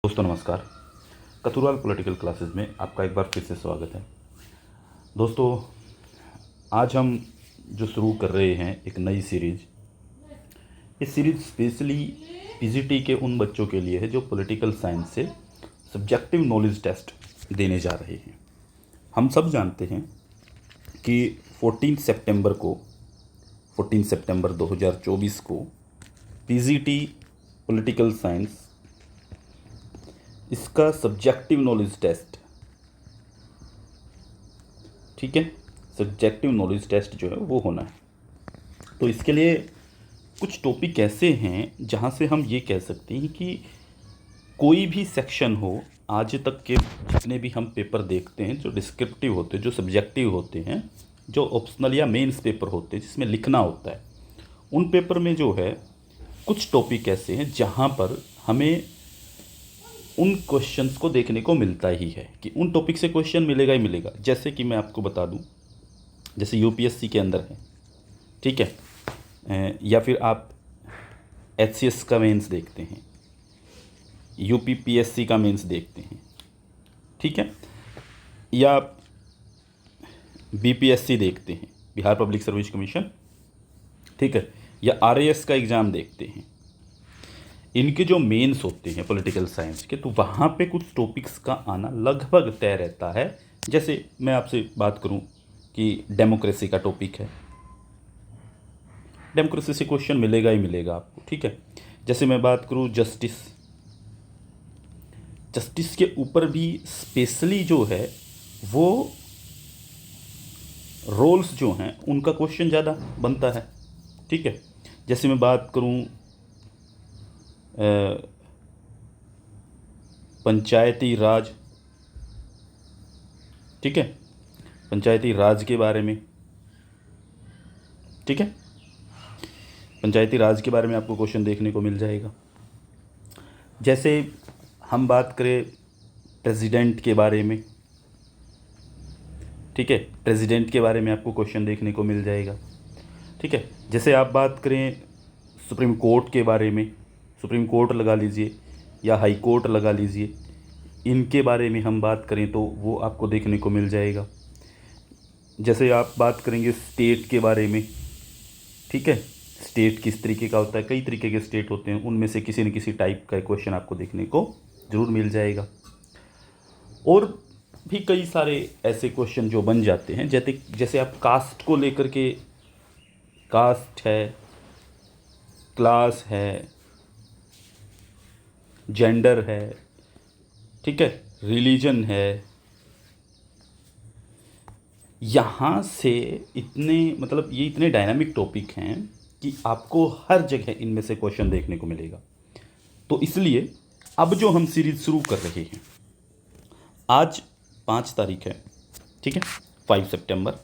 दोस्तों नमस्कार। कतुरवाल political classes में आपका एक बार फिर से स्वागत है। दोस्तों आज हम जो शुरू कर रहे हैं एक नई सीरीज़। इस सीरीज़ स्पेशली पीजीटी के उन बच्चों के लिए है जो पॉलिटिकल साइंस से सब्जेक्टिव नॉलेज टेस्ट देने जा रहे हैं। हम सब जानते हैं कि 14 सितंबर 2024 को पीजीटी पॉलिटिकल साइंस इसका सब्जेक्टिव नॉलेज टेस्ट, ठीक है, सब्जेक्टिव नॉलेज टेस्ट जो है वो होना है। तो इसके लिए कुछ टॉपिक ऐसे हैं जहाँ से हम ये कह सकते हैं कि कोई भी सेक्शन हो, आज तक के जितने भी हम पेपर देखते हैं जो डिस्क्रिप्टिव होते हैं, जो सब्जेक्टिव होते हैं, जो ऑप्शनल या मेंस पेपर होते हैं जिसमें लिखना होता है, उन पेपर में जो है कुछ टॉपिक ऐसे हैं जहाँ पर हमें उन क्वेश्चंस को देखने को मिलता ही है कि उन टॉपिक से क्वेश्चन मिलेगा ही मिलेगा। जैसे कि मैं आपको बता दूं, जैसे यूपीएससी के अंदर है, ठीक है, या फिर आप एचसीएस का मेंस देखते हैं, यूपीपीएससी का मेंस देखते हैं, ठीक है, या आप बीपीएससी देखते हैं, बिहार पब्लिक सर्विस कमीशन, ठीक है, या आरएएस का एग्ज़ाम देखते हैं। इनके जो मेंस होते हैं पॉलिटिकल साइंस के, तो वहाँ पे कुछ टॉपिक्स का आना लगभग तय रहता है। जैसे मैं आपसे बात करूँ कि डेमोक्रेसी का टॉपिक है, डेमोक्रेसी से क्वेश्चन मिलेगा ही मिलेगा आपको, ठीक है। जैसे मैं बात करूँ जस्टिस के ऊपर भी स्पेशली जो है वो रोल्स जो हैं उनका क्वेश्चन ज़्यादा बनता है, ठीक है। जैसे मैं बात करूँ पंचायती राज, ठीक है, पंचायती राज के बारे में, ठीक है, पंचायती राज के बारे में आपको क्वेश्चन देखने को मिल जाएगा। जैसे हम बात करें प्रेसिडेंट के बारे में, ठीक है, प्रेसिडेंट के बारे में आपको क्वेश्चन देखने को मिल जाएगा, ठीक है। जैसे आप बात करें सुप्रीम कोर्ट के बारे में, सुप्रीम कोर्ट लगा लीजिए या हाई कोर्ट लगा लीजिए, इनके बारे में हम बात करें तो वो आपको देखने को मिल जाएगा। जैसे आप बात करेंगे स्टेट के बारे में, ठीक है, स्टेट किस तरीके का होता है, कई तरीके के स्टेट होते हैं, उनमें से किसी न किसी टाइप का क्वेश्चन आपको देखने को ज़रूर मिल जाएगा। और भी कई सारे ऐसे क्वेश्चन जो बन जाते हैं, जैसे आप कास्ट को लेकर के, कास्ट है, क्लास है, जेंडर है, ठीक है, रिलीजन है, यहाँ से ये इतने डायनामिक टॉपिक हैं कि आपको हर जगह इनमें से क्वेश्चन देखने को मिलेगा। तो इसलिए अब जो हम सीरीज़ शुरू कर रहे हैं, आज 5 तारीख है, ठीक है, 5 सितंबर,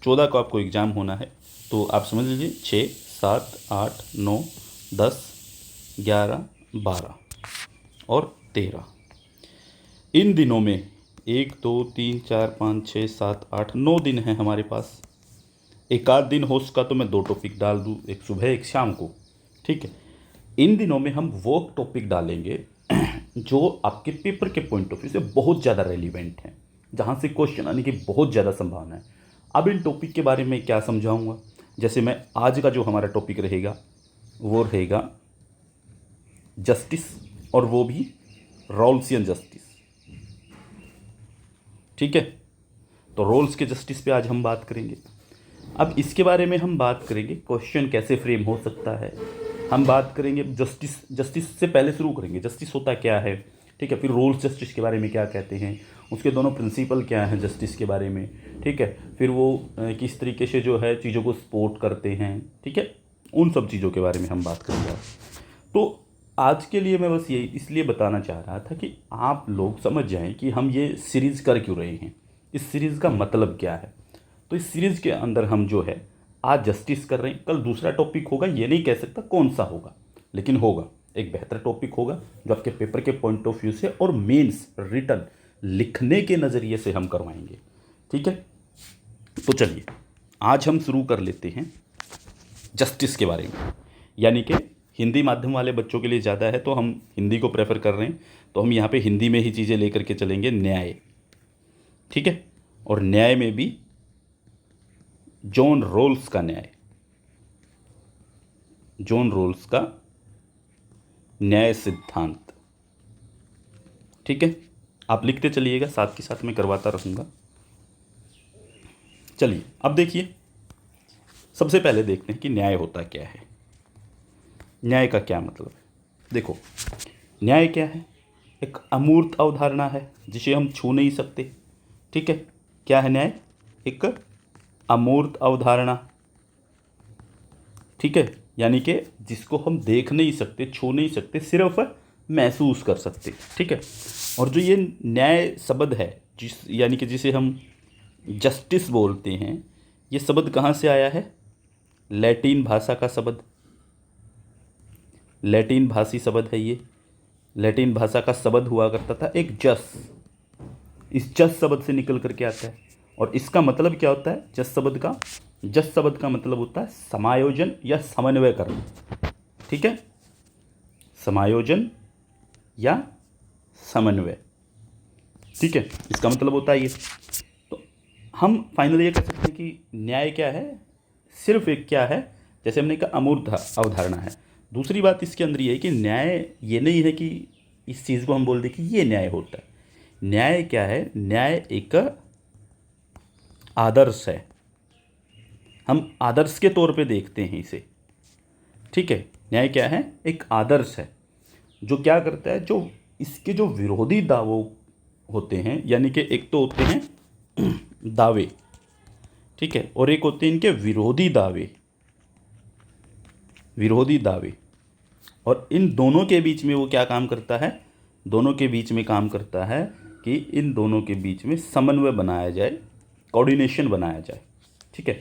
14 को आपको एग्ज़ाम होना है। तो आप समझ लीजिए 6, 7, 8, 9, 10, 11, 12 और 13, इन दिनों में 1, 2, 3, 4, 5, 6, 7, 8, 9 दिन हैं हमारे पास। एक आध दिन हो सका तो मैं 2 टॉपिक डाल दूँ, एक सुबह एक शाम को, ठीक है। इन दिनों में हम वो टॉपिक डालेंगे जो आपके पेपर के पॉइंट ऑफ व्यू से बहुत ज़्यादा रेलिवेंट हैं, जहाँ से क्वेश्चन आने की बहुत ज़्यादा संभावना है। अब इन टॉपिक के बारे में क्या समझाऊंगा, जैसे मैं आज का जो हमारा टॉपिक रहेगा वो रहेगा जस्टिस, और वो भी रॉल्सियन जस्टिस, ठीक है। तो रोल्स के जस्टिस पे आज हम बात करेंगे। अब इसके बारे में हम बात करेंगे क्वेश्चन कैसे फ्रेम हो सकता है, हम बात करेंगे जस्टिस से पहले शुरू करेंगे, जस्टिस होता क्या है, ठीक है, फिर रोल्स जस्टिस के बारे में क्या कहते हैं, उसके दोनों प्रिंसिपल क्या हैं जस्टिस के बारे में, ठीक है, फिर वो किस तरीके से जो है चीज़ों को सपोर्ट करते हैं, ठीक है, उन सब चीज़ों के बारे में हम बात करेंगे। तो आज के लिए मैं बस ये इसलिए बताना चाह रहा था कि आप लोग समझ जाएं कि हम ये सीरीज़ कर क्यों रहे हैं, इस सीरीज़ का मतलब क्या है। तो इस सीरीज़ के अंदर हम जो है आज जस्टिस कर रहे हैं, कल दूसरा टॉपिक होगा, ये नहीं कह सकता कौन सा होगा, लेकिन होगा, एक बेहतर टॉपिक होगा जो आपके पेपर के पॉइंट ऑफ व्यू से और मेंस रिटन लिखने के नज़रिए से हम करवाएंगे, ठीक है। तो चलिए आज हम शुरू कर लेते हैं जस्टिस के बारे में, यानी कि हिंदी माध्यम वाले बच्चों के लिए ज़्यादा है, तो हम हिंदी को प्रेफर कर रहे हैं, तो हम यहाँ पे हिंदी में ही चीज़ें लेकर के चलेंगे। न्याय, ठीक है। और न्याय में भी जॉन रोल्स का न्याय, जॉन रोल्स का न्याय सिद्धांत, ठीक है। आप लिखते चलिएगा, साथ के साथ मैं करवाता रहूँगा। चलिए अब देखिए, सबसे पहले देखते हैं कि न्याय होता क्या है, न्याय का क्या मतलब है। देखो, न्याय क्या है? एक अमूर्त अवधारणा है जिसे हम छू नहीं सकते, ठीक है। क्या है न्याय? एक अमूर्त अवधारणा, ठीक है, यानी कि जिसको हम देख नहीं सकते, छू नहीं सकते, सिर्फ महसूस कर सकते, ठीक है। और जो ये न्याय शब्द है, यानी कि जिसे हम जस्टिस बोलते हैं, ये शब्द कहाँ से आया है? लैटिन भाषा का शब्द, लैटिन भाषी शब्द है ये। लैटिन भाषा का शब्द हुआ करता था एक जस, इस जस शब्द से निकल करके आता है। और इसका मतलब क्या होता है जस शब्द का? जस शब्द का मतलब होता है समायोजन या समन्वय करना, ठीक है, समायोजन या समन्वय, ठीक है, इसका मतलब होता है ये। तो हम फाइनली ये कह सकते हैं कि न्याय क्या है? सिर्फ एक क्या है, जैसे हमने कहा अमूर्त अवधारणा है। दूसरी बात इसके अंदर ये है कि न्याय ये नहीं है कि इस चीज़ को हम बोल दें कि ये न्याय होता है। न्याय क्या है? न्याय एक आदर्श है, हम आदर्श के तौर पे देखते हैं इसे, ठीक है। न्याय क्या है? एक आदर्श है जो क्या करता है, जो इसके जो विरोधी दावों होते हैं, यानी कि एक तो होते हैं दावे, ठीक है, और एक होते हैं इनके विरोधी दावे, विरोधी दावे, और इन दोनों के बीच में वो क्या काम करता है? दोनों के बीच में काम करता है कि इन दोनों के बीच में समन्वय बनाया जाए, कोऑर्डिनेशन बनाया जाए, ठीक है।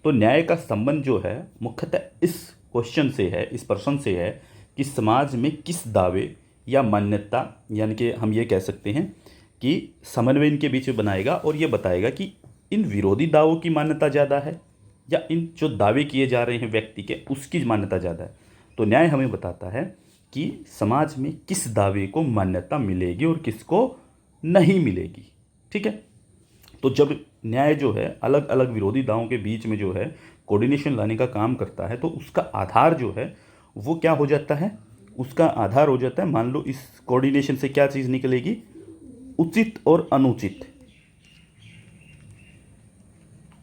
तो न्याय का संबंध जो है मुख्यतः इस क्वेश्चन से है, इस प्रश्न से है कि समाज में किस दावे या मान्यता, यानी कि हम ये कह सकते हैं कि समन्वय इनके बीच में बनाएगा और ये बताएगा कि इन विरोधी दावों की मान्यता ज़्यादा है या इन जो दावे किए जा रहे हैं व्यक्ति के, उसकी मान्यता ज़्यादा है। तो न्याय हमें बताता है कि समाज में किस दावे को मान्यता मिलेगी और किसको नहीं मिलेगी, ठीक है। तो जब न्याय जो है अलग अलग विरोधी दावों के बीच में जो है कोऑर्डिनेशन लाने का काम करता है, तो उसका आधार जो है वो क्या हो जाता है? उसका आधार हो जाता है, मान लो इस कोऑर्डिनेशन से क्या चीज़ निकलेगी? उचित और अनुचित,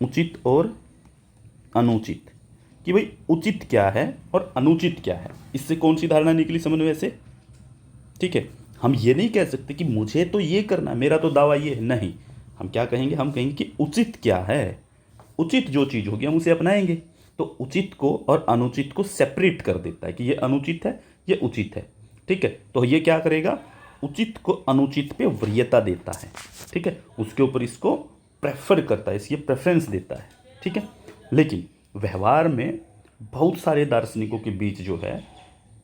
उचित और अनुचित, कि भाई उचित क्या है और अनुचित क्या है। इससे कौन सी धारणा निकली समन्वय से? ठीक है, हम ये नहीं कह सकते कि मुझे तो ये करना, मेरा तो दावा ये है, नहीं। हम क्या कहेंगे? हम कहेंगे कि उचित क्या है, उचित जो चीज़ होगी हम उसे अपनाएंगे। तो उचित को और अनुचित को सेपरेट कर देता है कि ये अनुचित है, ये उचित है, ठीक है। तो ये क्या करेगा? उचित को अनुचित पे वरीयता देता है, ठीक है, उसके ऊपर इसको प्रेफर करता है, इसलिए प्रेफरेंस देता है, ठीक है। लेकिन व्यवहार में बहुत सारे दार्शनिकों के बीच जो है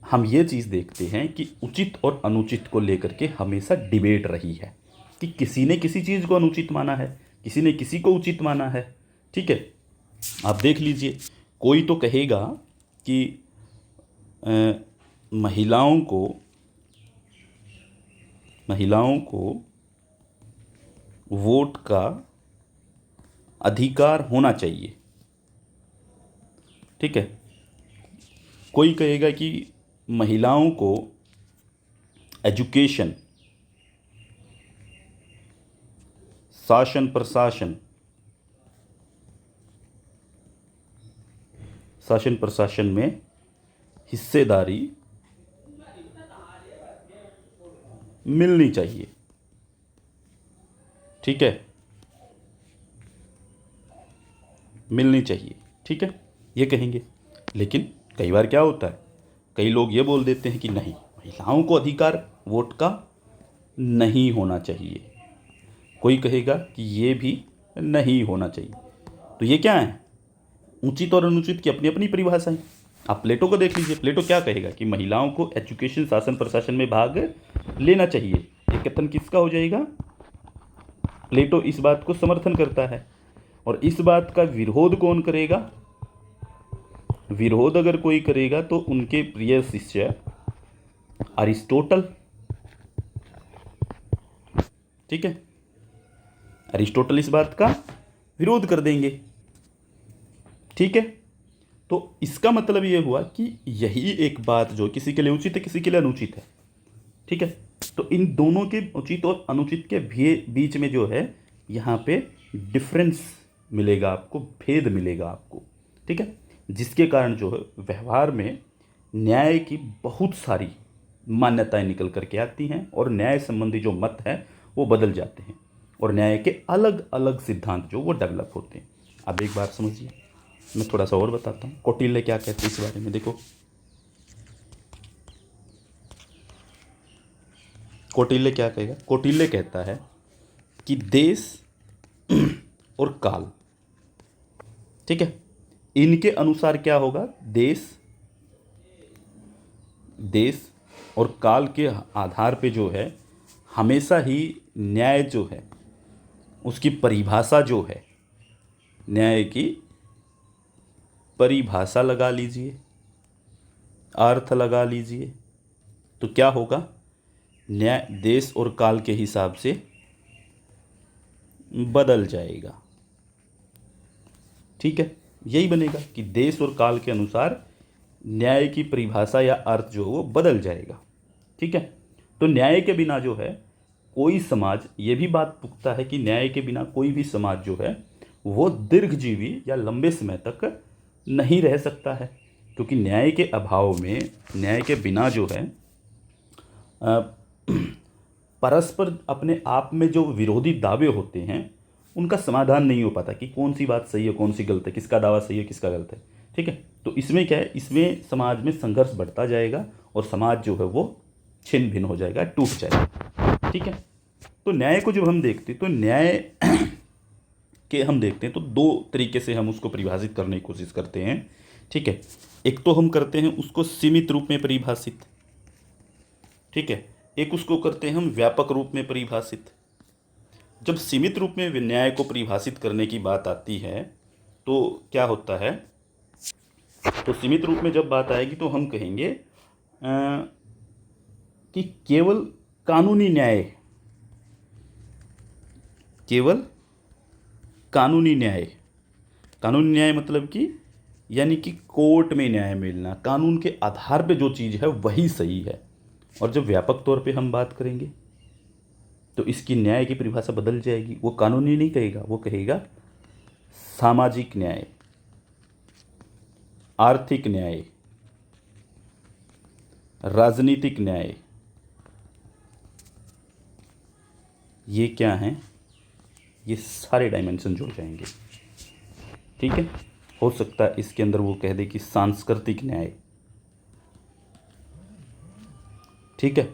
हम ये चीज़ देखते हैं कि उचित और अनुचित को लेकर के हमेशा डिबेट रही है कि किसी ने किसी चीज़ को अनुचित माना है, किसी ने किसी को उचित माना है, ठीक है। आप देख लीजिए, कोई तो कहेगा कि महिलाओं को वोट का अधिकार होना चाहिए, ठीक है। कोई कहेगा कि महिलाओं को एजुकेशन, शासन प्रशासन में हिस्सेदारी मिलनी चाहिए, ठीक है, मिलनी चाहिए, ठीक है, ये कहेंगे। लेकिन कई बार क्या होता है, कई लोग ये बोल देते हैं कि नहीं, महिलाओं को अधिकार वोट का नहीं होना चाहिए। कोई कहेगा कि ये भी नहीं होना चाहिए। तो ये क्या है? उचित और अनुचित की अपनी अपनी परिभाषा है। आप प्लेटो को देख लीजिए, प्लेटो क्या कहेगा कि महिलाओं को एजुकेशन, शासन प्रशासन में भाग लेना चाहिए। ये कथन किसका हो जाएगा? प्लेटो इस बात को समर्थन करता है। और इस बात का विरोध कौन करेगा? विरोध अगर कोई करेगा तो उनके प्रिय शिष्य अरिस्टोटल, ठीक है, अरिस्टोटल इस बात का विरोध कर देंगे, ठीक है। तो इसका मतलब ये हुआ कि यही एक बात जो किसी के लिए उचित है किसी के लिए अनुचित है, ठीक है। तो इन दोनों के उचित और अनुचित के बीच में जो है यहाँ पे डिफरेंस मिलेगा आपको, भेद मिलेगा आपको, ठीक है। जिसके कारण जो है व्यवहार में न्याय की बहुत सारी मान्यताएं निकल करके आती हैं और न्याय संबंधी जो मत है वो बदल जाते हैं और न्याय के अलग अलग सिद्धांत जो वो डेवलप होते हैं। अब एक बार समझिए, मैं थोड़ा सा और बताता हूँ कौटिल्य क्या कहते हैं इस बारे में। देखो कौटिल्य क्या कहेगा, कौटिल्य कहता है कि देश और काल, ठीक है, इनके अनुसार क्या होगा, देश और काल के आधार पे जो है हमेशा ही न्याय जो है उसकी परिभाषा जो है, न्याय की परिभाषा लगा लीजिए, अर्थ लगा लीजिए, तो क्या होगा, न्याय देश और काल के हिसाब से बदल जाएगा, ठीक है। यही बनेगा कि देश और काल के अनुसार न्याय की परिभाषा या अर्थ जो वो बदल जाएगा, ठीक है। तो न्याय के बिना जो है कोई समाज, ये भी बात पुख्ता है कि न्याय के बिना कोई भी समाज जो है वो दीर्घजीवी या लंबे समय तक नहीं रह सकता है, क्योंकि न्याय के अभाव में, न्याय के बिना जो है परस्पर अपने आप में जो विरोधी दावे होते हैं उनका समाधान नहीं हो पाता कि कौन सी बात सही है कौन सी गलत है, किसका दावा सही है किसका गलत है, ठीक है। तो इसमें क्या है, इसमें समाज में संघर्ष बढ़ता जाएगा और समाज जो है वो छिन्न भिन्न हो जाएगा, टूट जाएगा, ठीक है। तो न्याय को जब हम देखते हैं तो न्याय के हम देखते हैं तो दो तरीके से हम उसको परिभाषित करने की कोशिश करते हैं, ठीक है। एक तो हम करते हैं उसको सीमित रूप में परिभाषित, ठीक है, एक उसको करते हैं हम व्यापक रूप में परिभाषित। जब सीमित रूप में न्याय को परिभाषित करने की बात आती है तो क्या होता है, तो सीमित रूप में जब बात आएगी तो हम कहेंगे कि केवल कानूनी न्याय, केवल कानूनी न्याय, कानूनी न्याय मतलब कि यानी कि कोर्ट में न्याय मिलना, कानून के आधार पे जो चीज़ है वही सही है। और जब व्यापक तौर पे हम बात करेंगे तो इसकी न्याय की परिभाषा बदल जाएगी, वो कानूनी नहीं कहेगा, वो कहेगा सामाजिक न्याय, आर्थिक न्याय, राजनीतिक न्याय। ये क्या हैं, ये सारे डायमेंशन जुड़ जाएंगे, ठीक है। हो सकता है इसके अंदर वो कह दे कि सांस्कृतिक न्याय, ठीक है।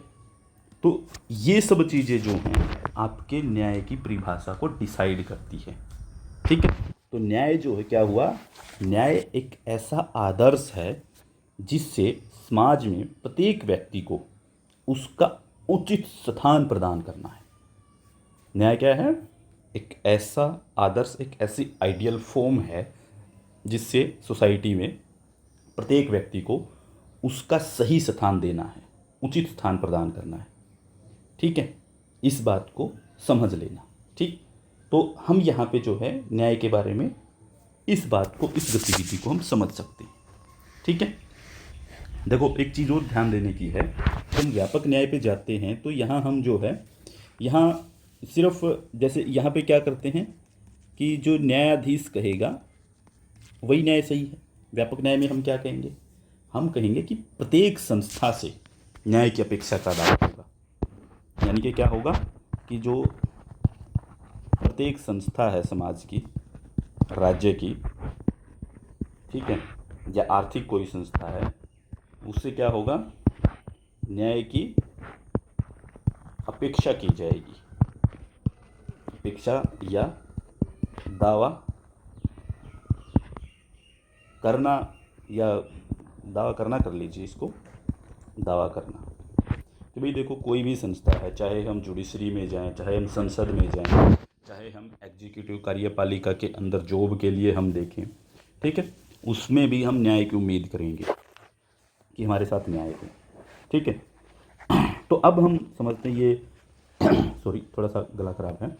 तो ये सब चीज़ें जो हैं आपके न्याय की परिभाषा को डिसाइड करती है, ठीक है। तो न्याय जो है क्या हुआ, न्याय एक ऐसा आदर्श है जिससे समाज में प्रत्येक व्यक्ति को उसका उचित स्थान प्रदान करना है। न्याय क्या है, एक ऐसा आदर्श, एक ऐसी आइडियल फॉर्म है जिससे सोसाइटी में प्रत्येक व्यक्ति को उसका सही स्थान देना है, उचित स्थान प्रदान करना है, ठीक है। इस बात को समझ लेना, ठीक। तो हम यहाँ पे जो है न्याय के बारे में इस बात को, इस गतिविधि को हम समझ सकते हैं, ठीक है। देखो एक चीज़ और ध्यान देने की है, हम व्यापक न्याय पे जाते हैं तो यहाँ हम जो है, यहाँ सिर्फ जैसे यहाँ पे क्या करते हैं कि जो न्यायाधीश कहेगा वही न्याय सही है। व्यापक न्याय में हम क्या कहेंगे, हम कहेंगे कि प्रत्येक संस्था से न्याय की अपेक्षा का दावा होगा, यानी कि क्या होगा कि जो प्रत्येक संस्था है समाज की, राज्य की, ठीक है, या आर्थिक कोई संस्था है, उससे क्या होगा, न्याय की अपेक्षा की जाएगी, अपेक्षा या दावा करना, या दावा करना कर लीजिए इसको, दावा करना कि भाई देखो कोई भी संस्था है, चाहे हम जुडिशरी में जाएं, चाहे हम संसद में जाएं, चाहे हम एग्जीक्यूटिव कार्यपालिका के अंदर जॉब के लिए हम देखें, ठीक है, उसमें भी हम न्याय की उम्मीद करेंगे कि हमारे साथ न्याय हो। ठीक है, तो अब हम समझते हैं ये सॉरी, थोड़ा सा गला खराब है।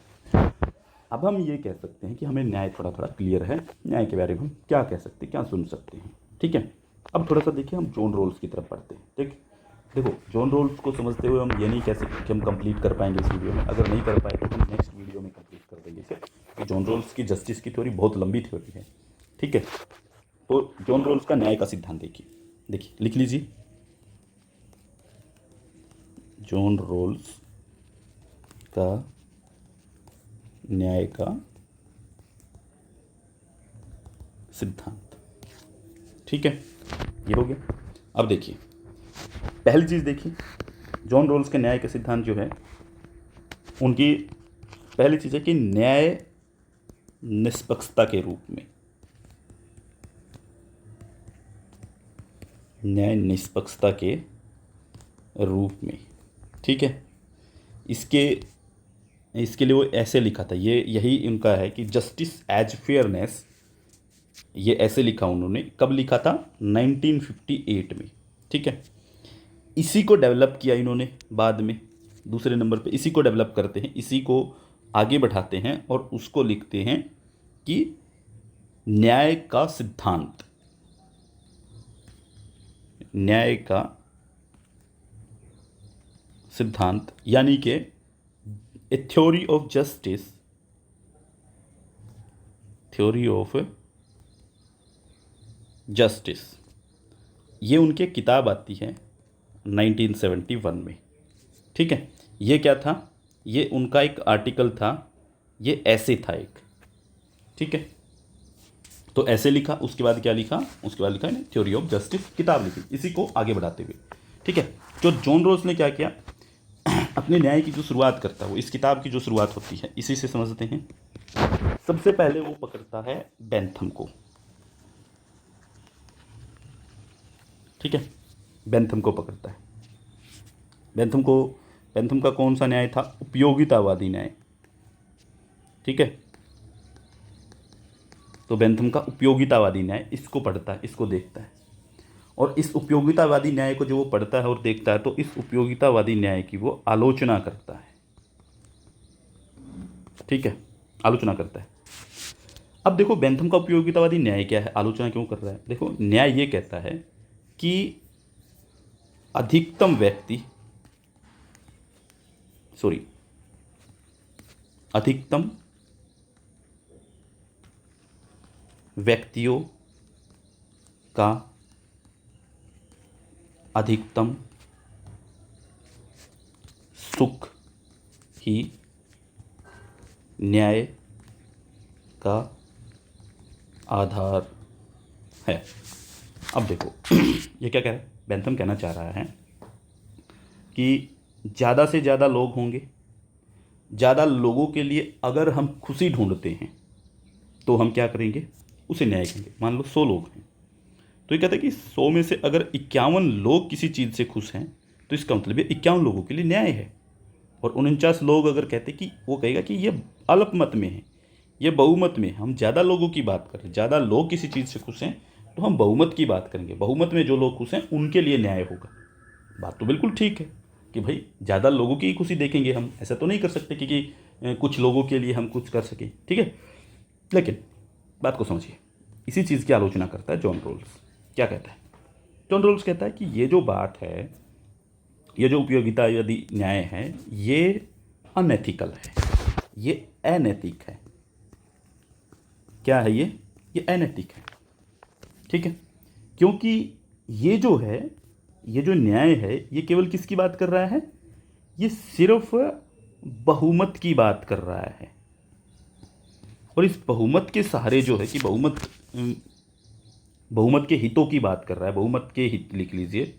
अब हम ये कह सकते हैं कि हमें न्याय थोड़ा थोड़ा क्लियर है, न्याय के बारे में हम क्या कह सकते हैं, क्या सुन सकते हैं। ठीक है, अब थोड़ा सा देखिए, हम जॉन रोल्स की तरफ बढ़ते हैं। ठीक, देखो जॉन रोल्स को समझते हुए हम ये नहीं कह सकते कि हम कंप्लीट कर पाएंगे इस वीडियो में। अगर नहीं कर पाए तो हम नेक्स्ट वीडियो में कंप्लीट कर देंगे इसे, कि जॉन रोल्स की जस्टिस की थ्योरी बहुत लंबी थ्योरी है। ठीक है, तो जॉन रोल्स का न्याय का सिद्धांत देखिए, देखिए लिख लीजिए, जॉन रोल्स का न्याय का सिद्धांत। ठीक है, ये हो गया। अब देखिए, पहली चीज़ देखिए, जॉन रोल्स के न्याय के सिद्धांत जो है, उनकी पहली चीज़ है कि न्याय निष्पक्षता के रूप में, न्याय निष्पक्षता के रूप में। ठीक है, इसके इसके लिए वो ऐसे लिखा था, ये यही उनका है कि जस्टिस एज फेयरनेस, ये ऐसे लिखा उन्होंने। कब लिखा था? 1958 में। ठीक है, इसी को डेवलप किया इन्होंने बाद में, दूसरे नंबर पे इसी को डेवलप करते हैं, इसी को आगे बढ़ाते हैं और उसको लिखते हैं कि न्याय का सिद्धांत, न्याय का सिद्धांत, यानी कि ए theory of justice, theory of justice. ये उनके किताब आती है 1971 में। ठीक है, ये क्या था? ये उनका एक आर्टिकल था, ये ऐसे था एक। ठीक है, तो ऐसे लिखा, उसके बाद क्या लिखा? उसके बाद लिखा है थ्योरी ऑफ जस्टिस, किताब लिखी, इसी को आगे बढ़ाते हुए। ठीक है, जो जॉन रोल्स ने क्या किया, अपने न्याय की जो शुरुआत करता है, वो इस किताब की जो शुरुआत होती है इसी से समझते हैं। सबसे पहले वो पकड़ता है बेंथम को। ठीक है, बेंथम को पकड़ता है। बेंथम का कौन सा न्याय था? उपयोगितावादी न्याय। ठीक है, तो बेंथम का उपयोगितावादी न्याय, इसको पढ़ता है, इसको देखता है, और इस उपयोगितावादी न्याय को जो वो पढ़ता है और देखता है, तो इस उपयोगितावादी न्याय की वो आलोचना करता है। ठीक है, आलोचना करता है। अब देखो, बेंथम का उपयोगितावादी न्याय क्या है, आलोचना क्यों कर रहा है? देखो, न्याय ये कहता है कि अधिकतम व्यक्ति, अधिकतम व्यक्तियों का अधिकतम सुख ही न्याय का आधार है। अब देखो ये क्या कह रहा है? बेंथम कहना चाह रहा है कि ज़्यादा से ज़्यादा लोग होंगे, ज़्यादा लोगों के लिए अगर हम खुशी ढूंढते हैं तो हम क्या करेंगे? उसे न्याय कहेंगे। मान लो 100 लोग हैं, तो ये कहता है कि 100 में से अगर 51 लोग किसी चीज़ से खुश हैं, तो इसका मतलब ये 51 लोगों के लिए न्याय है। और 49 लोग अगर कहते कि, वो कहेगा कि ये अल्पमत में है, ये बहुमत में, हम ज़्यादा लोगों की बात करें, ज़्यादा लोग किसी चीज़ से खुश हैं तो हम बहुमत की बात करेंगे, बहुमत में जो लोग खुश हैं उनके लिए न्याय होगा। बात तो बिल्कुल ठीक है कि भाई ज़्यादा लोगों की खुशी देखेंगे हम, ऐसा तो नहीं कर सकते कि कुछ लोगों के लिए हम कुछ कर सकें। ठीक है, लेकिन बात को समझिए, इसी चीज़ की आलोचना करता है जॉन रोल्स। क्या कहता है? जॉन रोल्स कहता है कि ये जो बात है, ये जो उपयोगितावादी न्याय है, ये अनएथिकल है, ये अनैतिक है। क्या है ये अनैतिक है। ठीक है, क्योंकि ये जो है, ये जो न्याय है, ये केवल किसकी बात कर रहा है? ये सिर्फ बहुमत की बात कर रहा है। और इस बहुमत के सहारे जो है कि बहुमत के हितों की बात कर रहा है, बहुमत के हित लिख लीजिए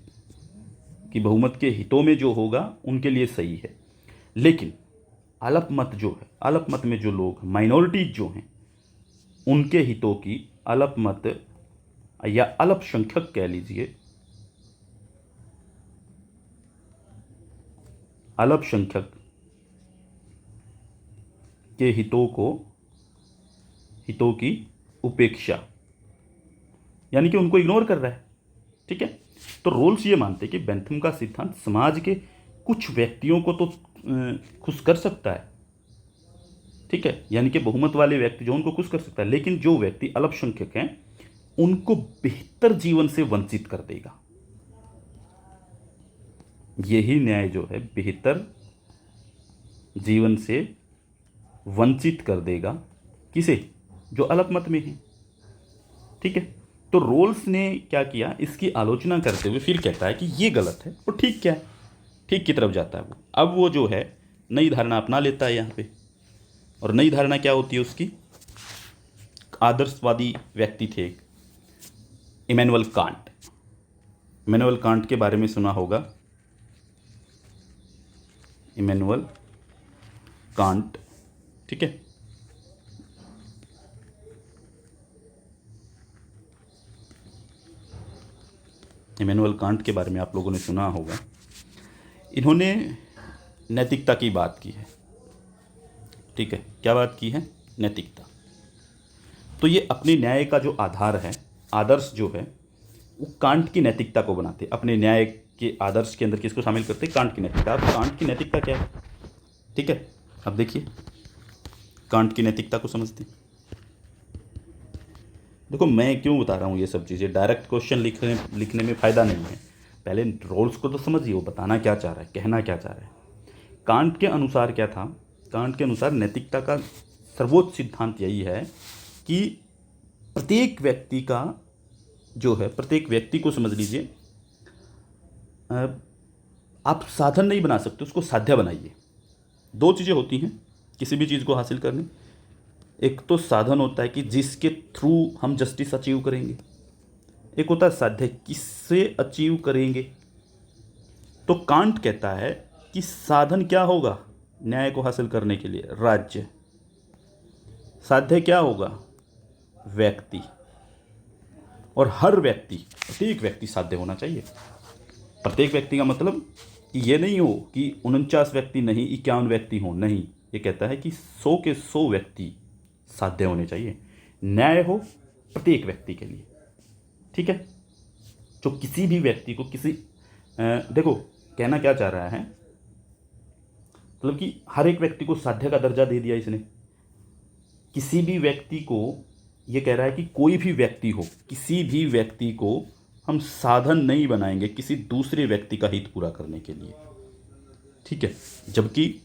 कि बहुमत के हितों में जो होगा उनके लिए सही है। लेकिन अल्पमत जो है, अल्पमत में जो लोग, माइनॉरिटीज जो हैं, उनके हितों की, अल्पमत या अल्पसंख्यक कह लीजिए, अल्पसंख्यक के हितों की उपेक्षा यानी कि उनको इग्नोर कर रहा है। ठीक है, तो रोल्स ये मानते हैं कि बेंथम का सिद्धांत समाज के कुछ व्यक्तियों को तो खुश कर सकता है, ठीक है, यानी कि बहुमत वाले व्यक्ति जो उनको खुश कर सकता है, लेकिन जो व्यक्ति अल्पसंख्यक हैं उनको बेहतर जीवन से वंचित कर देगा। यही न्याय जो है बेहतर जीवन से वंचित कर देगा। किसे? जो अल्पमत में है। ठीक है, तो रोल्स ने क्या किया, इसकी आलोचना करते हुए फिर कहता है कि ये गलत है और ठीक क्या है, ठीक की तरफ जाता है वो। अब वो जो है नई धारणा अपना लेता है यहाँ पे, और नई धारणा क्या होती है उसकी? आदर्शवादी व्यक्ति थे एक, इमैनुअल कांट। इमैनुअल कांट के बारे में सुना होगा, इमैनुअल कांट। ठीक है, इमैनुअल कांट के बारे में आप लोगों ने सुना होगा। इन्होंने नैतिकता की बात की है। ठीक है, क्या बात की है? नैतिकता। तो ये अपने न्याय का जो आधार है, आदर्श जो है, वो कांट की नैतिकता को बनाते। अपने न्याय के आदर्श के अंदर किसको शामिल करते? कांट की नैतिकता। अब कांट की नैतिकता क्या है? ठीक है, अब देखिए कांट की नैतिकता को समझते हैं। देखो मैं क्यों बता रहा हूँ ये सब चीज़ें, डायरेक्ट क्वेश्चन लिखने में फ़ायदा नहीं है। पहले रोल्स को तो समझिए, वो बताना क्या चाह रहा है, कहना क्या चाह रहा है। कांट के अनुसार क्या था? कांट के अनुसार नैतिकता का सर्वोच्च सिद्धांत यही है कि प्रत्येक व्यक्ति का जो है, प्रत्येक व्यक्ति को समझ लीजिए, आप साधन नहीं बना सकते, उसको साध्य बनाइए। दो चीज़ें होती हैं किसी भी चीज़ को हासिल करने। एक तो साधन होता है कि जिसके थ्रू हम जस्टिस अचीव करेंगे, एक होता है साध्य, किससे अचीव करेंगे। तो कांट कहता है कि साधन क्या होगा न्याय को हासिल करने के लिए? राज्य। साध्य क्या होगा? व्यक्ति। और हर व्यक्ति, प्रत्येक व्यक्ति साध्य होना चाहिए। प्रत्येक व्यक्ति का मतलब कि ये नहीं हो कि 49 व्यक्ति नहीं 51 व्यक्ति हो, नहीं। ये कहता है कि 100 के 100 व्यक्ति साध्य होने चाहिए, न्याय हो प्रत्येक व्यक्ति के लिए। ठीक है, जो किसी भी व्यक्ति को देखो कहना क्या चाह रहा है, मतलब कि हर एक व्यक्ति को साध्य का दर्जा दे दिया इसने। किसी भी व्यक्ति को, ये कह रहा है कि कोई भी व्यक्ति हो, किसी भी व्यक्ति को हम साधन नहीं बनाएंगे किसी दूसरे व्यक्ति का हित पूरा करने के लिए। ठीक है, जबकि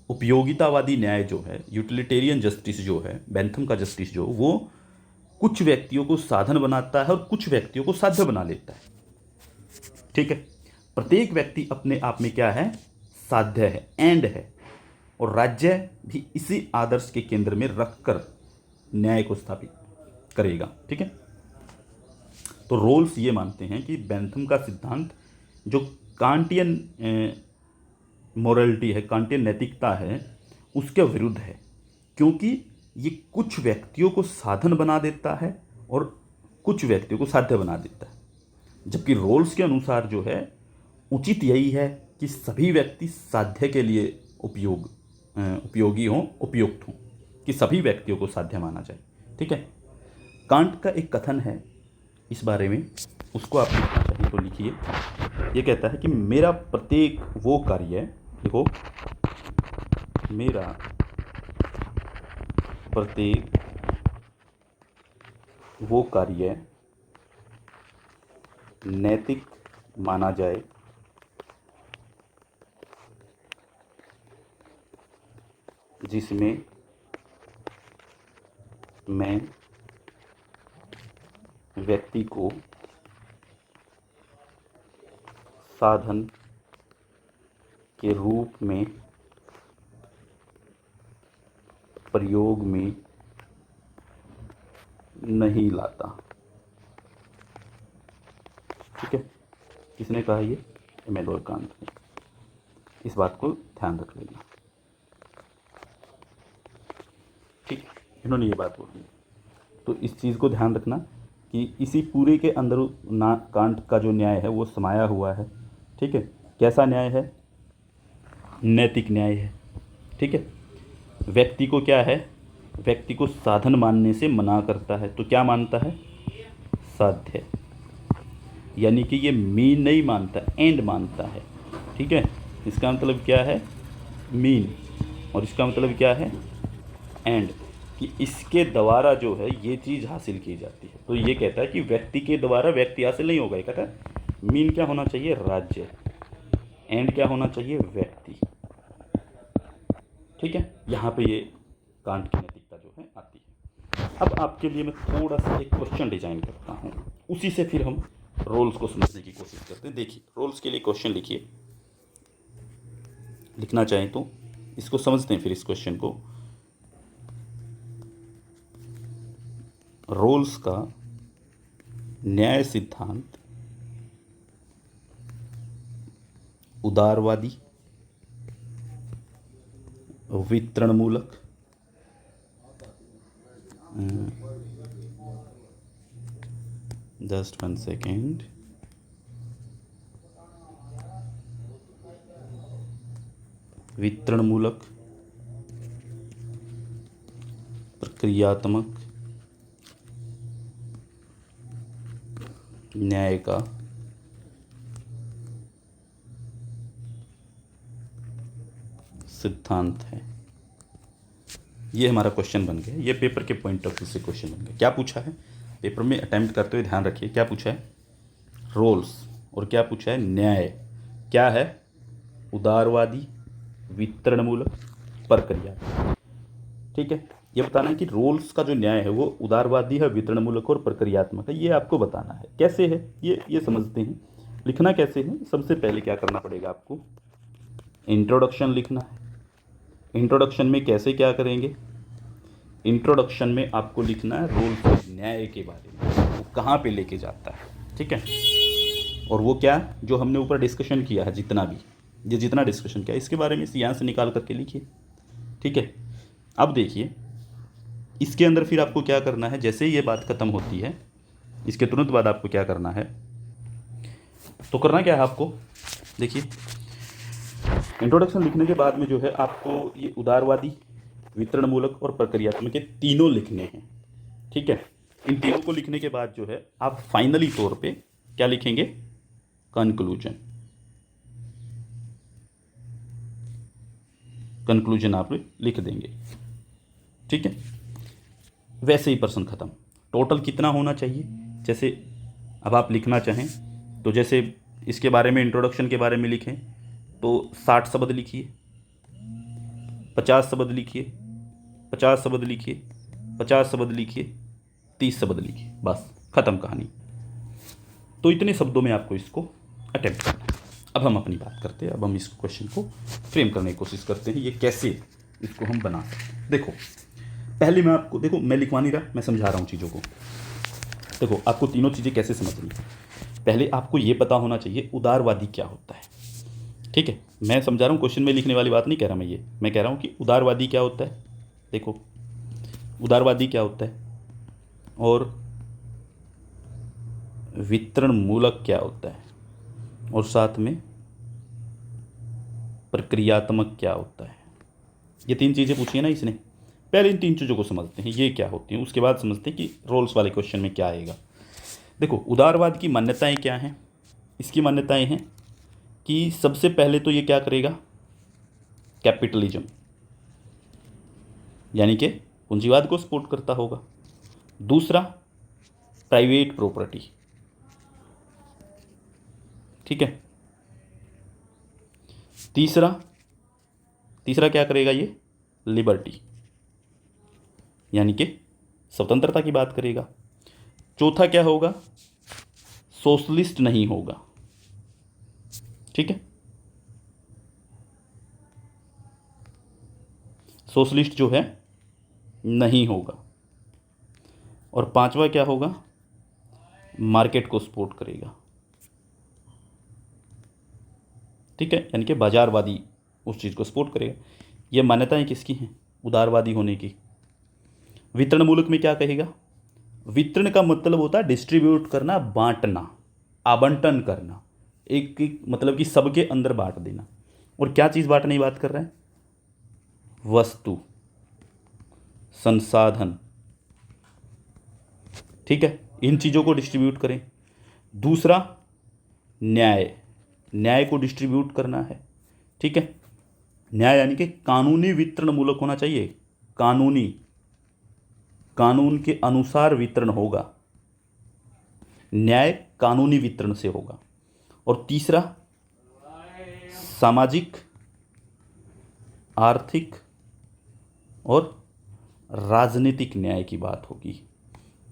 उपयोगितावादी न्याय जो है, यूटिलिटेरियन जस्टिस जो है, बेंथम का जस्टिस जो, वो कुछ व्यक्तियों को साधन बनाता है और कुछ व्यक्तियों को साध्य बना लेता है। ठीक है, प्रत्येक व्यक्ति अपने आप में क्या है? साध्य है, एंड है। और राज्य भी इसी आदर्श के केंद्र में रखकर न्याय को स्थापित करेगा। ठीक है, तो रोल्स ये मानते हैं कि बेंथम का सिद्धांत जो कांटियन मोरलिटी है, कांटियन नैतिकता है, उसके विरुद्ध है, क्योंकि ये कुछ व्यक्तियों को साधन बना देता है और कुछ व्यक्तियों को साध्य बना देता है। जबकि रोल्स के अनुसार जो है उचित यही है कि सभी व्यक्ति साध्य के लिए उपयोगी हों, उपयुक्त हों, कि सभी व्यक्तियों को साध्य माना जाए। ठीक है, कांट का एक कथन है इस बारे में, उसको आप लिखना चाहिए तो लिखिए। ये कहता है कि मेरा प्रत्येक वो कार्य, देखो, मेरा प्रत्येक वो कार्य नैतिक माना जाए जिसमें मैं व्यक्ति को साधन के रूप में प्रयोग में नहीं लाता। ठीक है, किसने कहा ये? इमैनुअल कांट ने। इस बात को ध्यान रख लेना। ठीक, इन्होंने ये बात बोली, तो इस चीज़ को ध्यान रखना कि इसी पूरे के अंदर ना कांट का जो न्याय है वो समाया हुआ है। ठीक है, कैसा न्याय है? नैतिक न्याय है। ठीक है, व्यक्ति को क्या है? व्यक्ति को साधन मानने से मना करता है। तो क्या मानता है? साध्य, यानी कि ये मीन नहीं मानता, एंड मानता है। ठीक है, इसका मतलब क्या है, मीन, और इसका मतलब क्या है, एंड, कि इसके द्वारा जो है ये चीज़ हासिल की जाती है। तो ये कहता है कि व्यक्ति के द्वारा व्यक्ति हासिल नहीं होगा। ये कहता है मीन क्या होना चाहिए, राज्य, एंड क्या होना चाहिए, व्यक्ति। ठीक है, यहाँ पे ये कांट की नैतिकता जो है आती है। अब आपके लिए मैं थोड़ा सा एक क्वेश्चन डिजाइन करता हूँ, उसी से फिर हम रोल्स को समझने की कोशिश करते हैं। देखिए, रोल्स के लिए क्वेश्चन लिखिए, लिखना चाहें तो इसको समझते हैं फिर इस क्वेश्चन को। रोल्स का न्याय सिद्धांत उदारवादी, वितरणमूलक, जस्ट 1 सेकेंड, वितरणमूलक, प्रक्रियात्मक, न्याय का सिद्धांत है। ये हमारा क्वेश्चन बन गया। ये पेपर के पॉइंट ऑफ व्यू से क्वेश्चन बन गया। क्या पूछा है पेपर में, अटेम्प्ट करते हुए ध्यान रखिए, क्या पूछा है, रोल्स, और क्या पूछा है, न्याय। क्या है, उदारवादी, वितरणमूलक, प्रक्रिया। ठीक है, ये बताना है कि रोल्स का जो न्याय है वो उदारवादी है, वितरणमूलक और प्रक्रियात्मक है। ये आपको बताना है। कैसे है ये समझते हैं। लिखना कैसे है, सबसे पहले क्या करना पड़ेगा आपको, इंट्रोडक्शन लिखना है। इंट्रोडक्शन में कैसे क्या करेंगे, इंट्रोडक्शन में आपको लिखना है रोल्स न्याय के बारे में, वो कहाँ पे लेके जाता है। ठीक है, और वो क्या, जो हमने ऊपर डिस्कशन किया है, जितना भी ये जितना डिस्कशन किया इसके बारे में यहाँ से निकाल करके लिखिए। ठीक है, अब देखिए इसके अंदर फिर आपको क्या करना है, जैसे ही ये बात खत्म होती है इसके तुरंत बाद आपको क्या करना है, तो करना क्या है आपको, देखिए इंट्रोडक्शन लिखने के बाद में जो है आपको ये उदारवादी, वितरणमूलक और प्रक्रियात्मक के तीनों लिखने हैं। ठीक है, इन तीनों को लिखने के बाद जो है आप फाइनली तौर पे क्या लिखेंगे, कंक्लूजन। कंक्लूजन आप लिख देंगे। ठीक है, वैसे ही प्रश्न खत्म। टोटल कितना होना चाहिए, जैसे अब आप लिखना चाहें तो जैसे इसके बारे में, इंट्रोडक्शन के बारे में लिखें तो 60 शब्द लिखिए, 50 शब्द लिखिए, 50 शब्द लिखिए, 50 शब्द लिखिए, 30 शब्द लिखिए, बस खत्म कहानी। तो इतने शब्दों में आपको इसको अटेम्प्ट करना है। अब हम अपनी बात करते हैं, अब हम इस क्वेश्चन को फ्रेम करने की कोशिश करते हैं, ये कैसे इसको हम बना सकते हैं। देखो पहले मैं आपको, देखो मैं लिखवा नहीं रहा, मैं समझा रहा हूँ चीज़ों को। देखो आपको तीनों चीज़ें कैसे समझनी है, पहले आपको ये पता होना चाहिए उदारवादी क्या होता है। ठीक है, मैं समझा रहा हूँ, क्वेश्चन में लिखने वाली बात नहीं कह रहा मैं कह रहा हूँ कि उदारवादी क्या होता है। देखो उदारवादी क्या होता है, और वितरण मूलक क्या होता है, और साथ में प्रक्रियात्मक क्या होता है। ये तीन चीज़ें पूछी है ना इसने, पहले इन तीन चीज़ों को समझते हैं ये क्या होती हैं, उसके बाद समझते हैं कि रोल्स वाले क्वेश्चन में क्या आएगा। देखो उदारवाद की मान्यताएं क्या हैं, इसकी मान्यताएं हैं कि सबसे पहले तो ये क्या करेगा, कैपिटलिज्म, यानी कि पूंजीवाद को सपोर्ट करता होगा। दूसरा प्राइवेट प्रॉपर्टी, ठीक है। तीसरा क्या करेगा ये, लिबर्टी, यानी कि स्वतंत्रता की बात करेगा। चौथा क्या होगा, सोशलिस्ट नहीं होगा, ठीक है, सोशलिस्ट जो है नहीं होगा। और पांचवा क्या होगा, मार्केट को सपोर्ट करेगा, ठीक है, यानी कि बाजारवादी उस चीज़ को सपोर्ट करेगा। ये मान्यताएं किसकी हैं, उदारवादी होने की। वितरण मूलक में क्या कहेगा, वितरण का मतलब होता है डिस्ट्रीब्यूट करना, बांटना, आवंटन करना, एक मतलब कि सबके अंदर बांट देना। और क्या चीज़ बांटने की बात कर रहे हैं, वस्तु, संसाधन, ठीक है, इन चीज़ों को डिस्ट्रीब्यूट करें। दूसरा न्याय, न्याय को डिस्ट्रीब्यूट करना है। ठीक है, न्याय यानी कि कानूनी वितरण मूलक होना चाहिए, कानूनी, कानून के अनुसार वितरण होगा, न्याय कानूनी वितरण से होगा। और तीसरा सामाजिक, आर्थिक और राजनीतिक न्याय की बात होगी।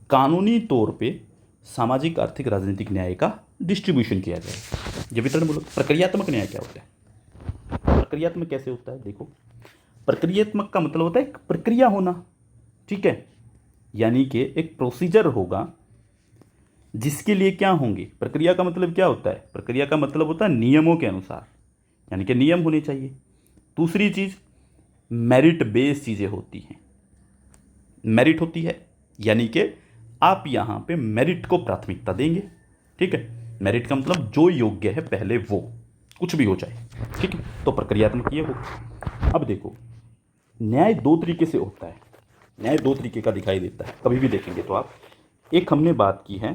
कानूनी तौर पे सामाजिक, आर्थिक, राजनीतिक न्याय का डिस्ट्रीब्यूशन किया जाए। ये वितरण मूलक। प्रक्रियात्मक न्याय क्या होता है? प्रक्रियात्मक कैसे होता है? देखो, प्रक्रियात्मक का मतलब होता है एक प्रक्रिया होना। ठीक है, यानी कि एक प्रोसीजर होगा जिसके लिए क्या होंगे। प्रक्रिया का मतलब क्या होता है? प्रक्रिया का मतलब होता है नियमों के अनुसार, यानी कि नियम होने चाहिए। दूसरी चीज मेरिट बेस्ड चीजें होती हैं। मेरिट होती है यानी कि आप यहां पे मेरिट को प्राथमिकता देंगे। ठीक है, मेरिट का मतलब जो योग्य है पहले वो, कुछ भी हो जाए। ठीक है, तो प्रक्रियात्मक ये होगा। अब देखो, न्याय दो तरीके से होता है, न्याय दो तरीके का दिखाई देता है, कभी भी देखेंगे तो आप। एक हमने बात की है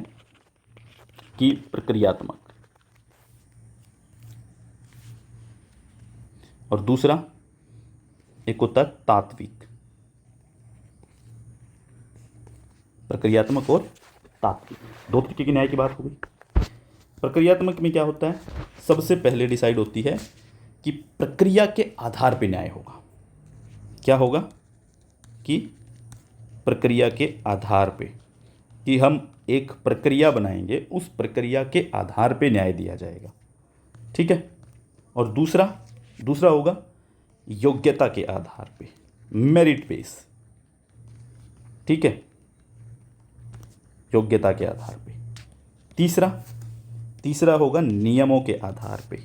कि प्रक्रियात्मक, और दूसरा एक होता है तात्विक। प्रक्रियात्मक और तात्विक, दो तरीके की न्याय की बात हो गई। प्रक्रियात्मक में क्या होता है? सबसे पहले डिसाइड होती है कि प्रक्रिया के आधार पे न्याय होगा। क्या होगा? कि प्रक्रिया के आधार पे, कि हम एक प्रक्रिया बनाएंगे, उस प्रक्रिया के आधार पे न्याय दिया जाएगा। ठीक है, और दूसरा होगा योग्यता के आधार पे, मेरिट बेस। ठीक है, योग्यता के आधार पे। तीसरा होगा नियमों के आधार पे,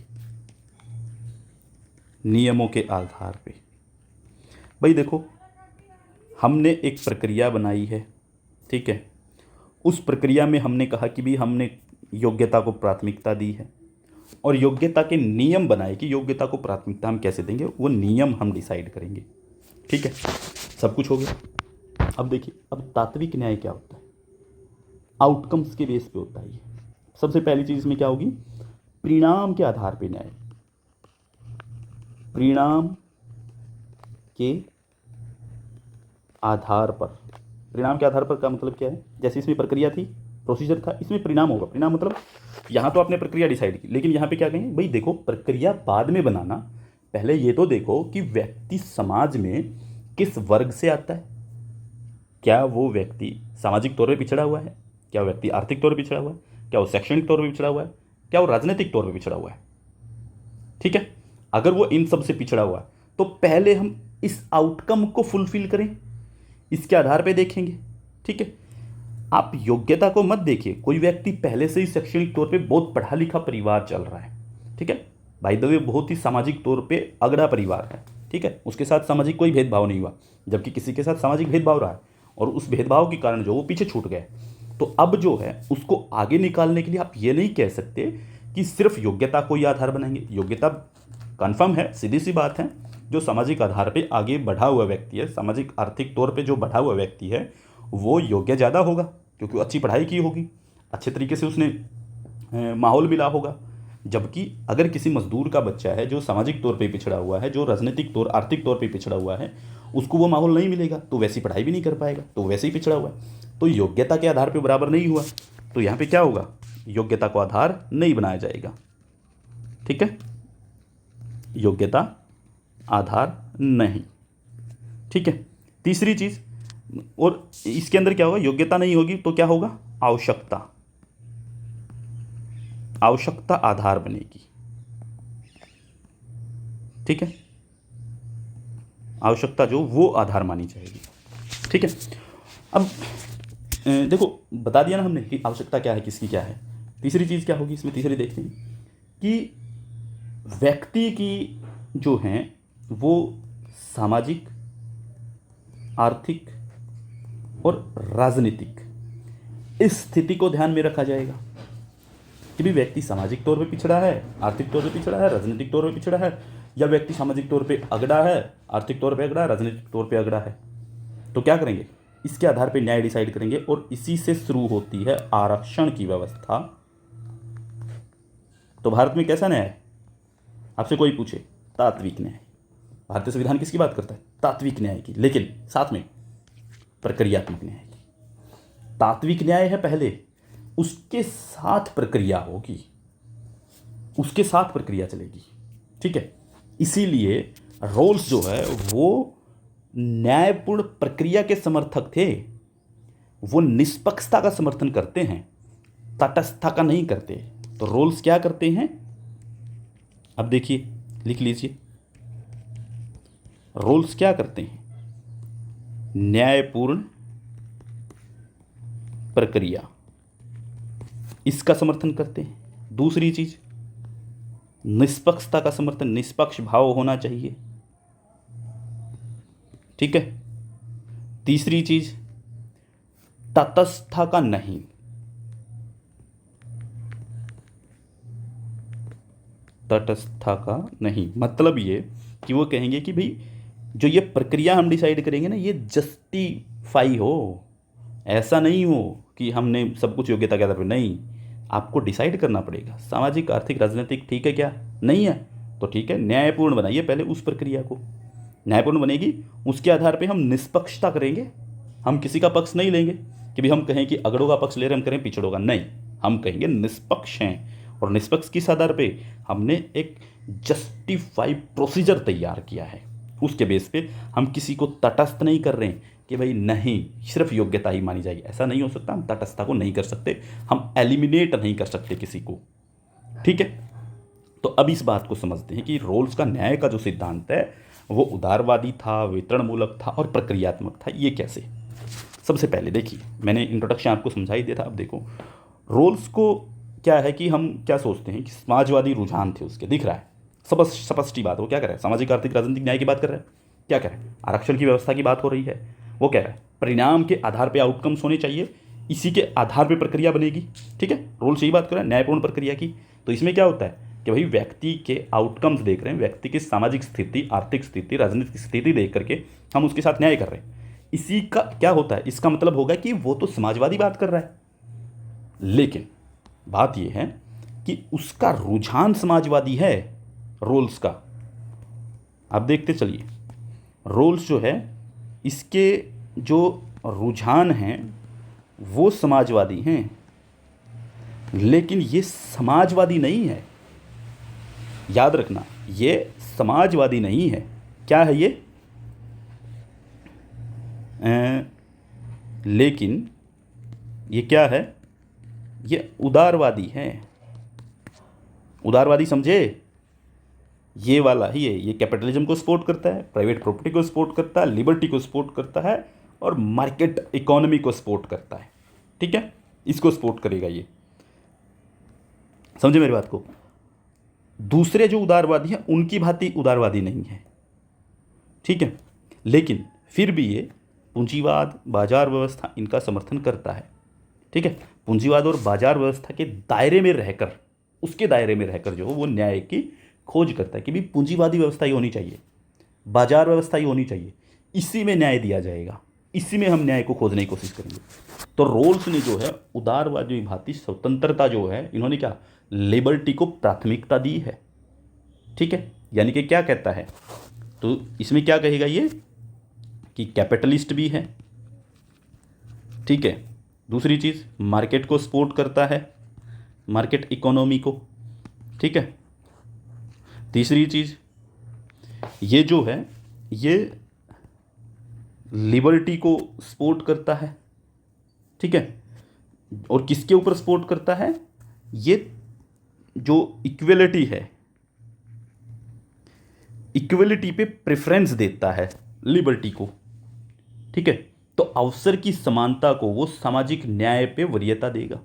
नियमों के आधार पे। भाई देखो, हमने एक प्रक्रिया बनाई है। ठीक है, उस प्रक्रिया में हमने कहा कि भी हमने योग्यता को प्राथमिकता दी है, और योग्यता के नियम बनाए कि योग्यता को प्राथमिकता हम कैसे देंगे, वो नियम हम डिसाइड करेंगे। ठीक है, सब कुछ हो गया। अब देखिए, अब तात्विक न्याय क्या होता है? आउटकम्स के बेस पे होता है ये। सबसे पहली चीज में क्या होगी? परिणाम के आधार पे न्याय। परिणाम के आधार पर, परिणाम के आधार पर का मतलब क्या है? जैसे इसमें प्रक्रिया थी, प्रोसीजर था, इसमें परिणाम होगा। परिणाम मतलब यहां तो आपने प्रक्रिया डिसाइड की, लेकिन यहां पे क्या कहेंगे? भाई देखो, प्रक्रिया बाद में बनाना, पहले ये तो देखो कि व्यक्ति समाज में किस वर्ग से आता है। क्या वो व्यक्ति सामाजिक तौर पे पिछड़ा हुआ है? क्या वो व्यक्ति आर्थिक तौर पर पिछड़ा हुआ है? क्या वो शैक्षणिक तौर पर पिछड़ा हुआ है? क्या वो राजनीतिक तौर पर पिछड़ा हुआ है? ठीक है, अगर वो इन सब से पिछड़ा हुआ है तो पहले हम इस आउटकम को फुलफिल करें, इसके आधार पे देखेंगे। ठीक है, आप योग्यता को मत देखिए। कोई व्यक्ति पहले से ही शैक्षणिक तौर पे बहुत पढ़ा लिखा परिवार चल रहा है, ठीक है, बाय द वे बहुत ही सामाजिक तौर पे अगड़ा परिवार है, ठीक है, उसके साथ सामाजिक कोई भेदभाव नहीं हुआ, जबकि किसी के साथ सामाजिक भेदभाव रहा है और उस भेदभाव के कारण जो वो पीछे छूट गए, तो अब जो है उसको आगे निकालने के लिए आप ये नहीं कह सकते कि सिर्फ योग्यता को ही आधार बनाएंगे। योग्यता कन्फर्म है, सीधी सी बात है, जो सामाजिक आधार पे आगे बढ़ा हुआ व्यक्ति है, सामाजिक आर्थिक तौर पे जो बढ़ा हुआ व्यक्ति है, वो योग्य ज़्यादा होगा क्योंकि वो अच्छी पढ़ाई की होगी, अच्छे तरीके से उसने माहौल मिला होगा। जबकि अगर किसी मजदूर का बच्चा है जो सामाजिक तौर पे पिछड़ा हुआ है, जो राजनीतिक तौर आर्थिक तौर पे पिछड़ा हुआ है, उसको वो माहौल नहीं मिलेगा तो वैसी पढ़ाई भी नहीं कर पाएगा, तो वैसे ही पिछड़ा हुआ है। तो योग्यता के आधार पे बराबर नहीं हुआ, तो यहाँ पे क्या होगा? योग्यता को आधार नहीं बनाया जाएगा। ठीक है, योग्यता आधार नहीं। ठीक है, तीसरी चीज, और इसके अंदर क्या होगा? योग्यता नहीं होगी तो क्या होगा? आवश्यकता, आवश्यकता आधार बनेगी। ठीक है, आवश्यकता जो वो आधार मानी जाएगी। ठीक है, अब देखो बता दिया ना हमने कि आवश्यकता क्या है, किसकी क्या है। तीसरी चीज क्या होगी इसमें? तीसरी देखते हैं कि व्यक्ति की जो हैं वो सामाजिक, आर्थिक और राजनीतिक इस स्थिति को ध्यान में रखा जाएगा कि भी व्यक्ति सामाजिक तौर पे पिछड़ा है, आर्थिक तौर पे पिछड़ा है, राजनीतिक तौर पे पिछड़ा है, या व्यक्ति सामाजिक तौर पे अगड़ा है, आर्थिक तौर पे अगड़ा है, राजनीतिक तौर पे अगड़ा है। तो क्या करेंगे? इसके आधार पे न्याय डिसाइड करेंगे और इसी से शुरू होती है आरक्षण की व्यवस्था। तो भारत में कैसा न्याय है? आपसे कोई पूछे, तात्विक न्याय। भारतीय संविधान किसकी बात करता है? तात्विक न्याय की, लेकिन साथ में प्रक्रियात्मक न्याय की। तात्विक न्याय है पहले, उसके साथ प्रक्रिया होगी, उसके साथ प्रक्रिया चलेगी। ठीक है, इसीलिए रोल्स जो है वो न्यायपूर्ण प्रक्रिया के समर्थक थे। वो निष्पक्षता का समर्थन करते हैं, तटस्थता का नहीं करते। तो रोल्स क्या करते हैं? अब देखिए, लिख लीजिए, रोल्स क्या करते हैं? न्यायपूर्ण प्रक्रिया, इसका समर्थन करते हैं। दूसरी चीज, निष्पक्षता का समर्थन, निष्पक्ष भाव होना चाहिए। ठीक है। तीसरी चीज, तटस्थता का नहीं, तटस्थता का नहीं, मतलब ये कि वो कहेंगे कि भाई जो ये प्रक्रिया हम डिसाइड करेंगे ना, ये जस्टिफाई हो, ऐसा नहीं हो कि हमने सब कुछ योग्यता के आधार पर। नहीं, आपको डिसाइड करना पड़ेगा सामाजिक, आर्थिक, राजनीतिक, ठीक है क्या नहीं है, तो ठीक है, न्यायपूर्ण बनाइए पहले उस प्रक्रिया को। न्यायपूर्ण बनेगी, उसके आधार पे हम निष्पक्षता करेंगे। हम किसी का पक्ष नहीं लेंगे कि भाई हम कहें कि अगड़ों का पक्ष ले रहे हम करें पिछड़ों का, नहीं, हम कहेंगे निष्पक्ष हैं। और निष्पक्ष किस आधार पे? हमने एक जस्टिफाई प्रोसीजर तैयार किया है, उसके बेस पे हम किसी को तटस्थ नहीं कर रहे हैं कि भाई नहीं सिर्फ योग्यता ही मानी जाएगी, ऐसा नहीं हो सकता। हम तटस्थता को नहीं कर सकते, हम एलिमिनेट नहीं कर सकते किसी को। ठीक है, तो अब इस बात को समझते हैं कि रोल्स का न्याय का जो सिद्धांत है वो उदारवादी था, वितरणमूलक था और प्रक्रियात्मक था। ये कैसे? सबसे पहले देखिए, मैंने इंट्रोडक्शन आपको समझा ही दिया था। अब देखो, रोल्स को क्या है कि हम क्या सोचते हैं कि समाजवादी रुझान थे उसके, दिख रहा है स्पष्ट बात। वो क्या कर रहा है? सामाजिक, आर्थिक, राजनीतिक न्याय की बात कर रहा है। क्या कर रहा है? आरक्षण की व्यवस्था की बात हो रही है। वो कह रहा है परिणाम के आधार पे आउटकम्स होने चाहिए, इसी के आधार पे प्रक्रिया बनेगी। ठीक है, रोल्स यही बात कर रहा है, न्यायपूर्ण प्रक्रिया की। तो इसमें क्या होता है कि भाई व्यक्ति के आउटकम्स देख रहे हैं, व्यक्ति की सामाजिक स्थिति, आर्थिक स्थिति, राजनीतिक स्थिति देख करके हम उसके साथ न्याय कर रहे हैं। इसी का क्या होता है? इसका मतलब होगा कि वो तो समाजवादी बात कर रहा है, लेकिन बात यह है कि उसका रुझान समाजवादी है रोल्स का। आप देखते चलिए, रोल्स जो है इसके जो रुझान हैं वो समाजवादी हैं, लेकिन ये समाजवादी नहीं है। याद रखना, ये समाजवादी नहीं है। क्या है ये? लेकिन ये क्या है? ये उदारवादी है। उदारवादी समझे? ये वाला ही है। ये कैपिटलिज्म को सपोर्ट करता है, प्राइवेट प्रॉपर्टी को सपोर्ट करता है, लिबर्टी को सपोर्ट करता है और मार्केट इकोनॉमी को सपोर्ट करता है। ठीक है, इसको सपोर्ट करेगा ये। समझे मेरी बात को? दूसरे जो उदारवादी हैं उनकी भांति उदारवादी नहीं है। ठीक है, लेकिन फिर भी ये पूंजीवाद, बाजार व्यवस्था, इनका समर्थन करता है। ठीक है, पूंजीवाद और बाजार व्यवस्था के दायरे में रहकर, उसके दायरे में रहकर जो वो न्याय की खोज करता है कि भी पूंजीवादी व्यवस्था ही होनी चाहिए, बाजार व्यवस्था ही होनी चाहिए, इसी में न्याय दिया जाएगा, इसी में हम न्याय को खोजने की कोशिश करेंगे। तो रोल्स ने जो है उदारवादी भांति स्वतंत्रता जो है, इन्होंने क्या लिबर्टी को प्राथमिकता दी है। ठीक है, यानी कि क्या कहता है, तो इसमें क्या कहेगा ये कि कैपिटलिस्ट भी है। ठीक है, दूसरी चीज़ मार्केट को सपोर्ट करता है, मार्केट इकोनॉमी को। ठीक है, तीसरी चीज़ ये जो है ये लिबर्टी को सपोर्ट करता है। ठीक है, और किसके ऊपर सपोर्ट करता है? ये जो इक्वलिटी है, इक्वलिटी पे प्रेफरेंस देता है लिबर्टी को। ठीक है, तो अवसर की समानता को वो सामाजिक न्याय पे वरीयता देगा।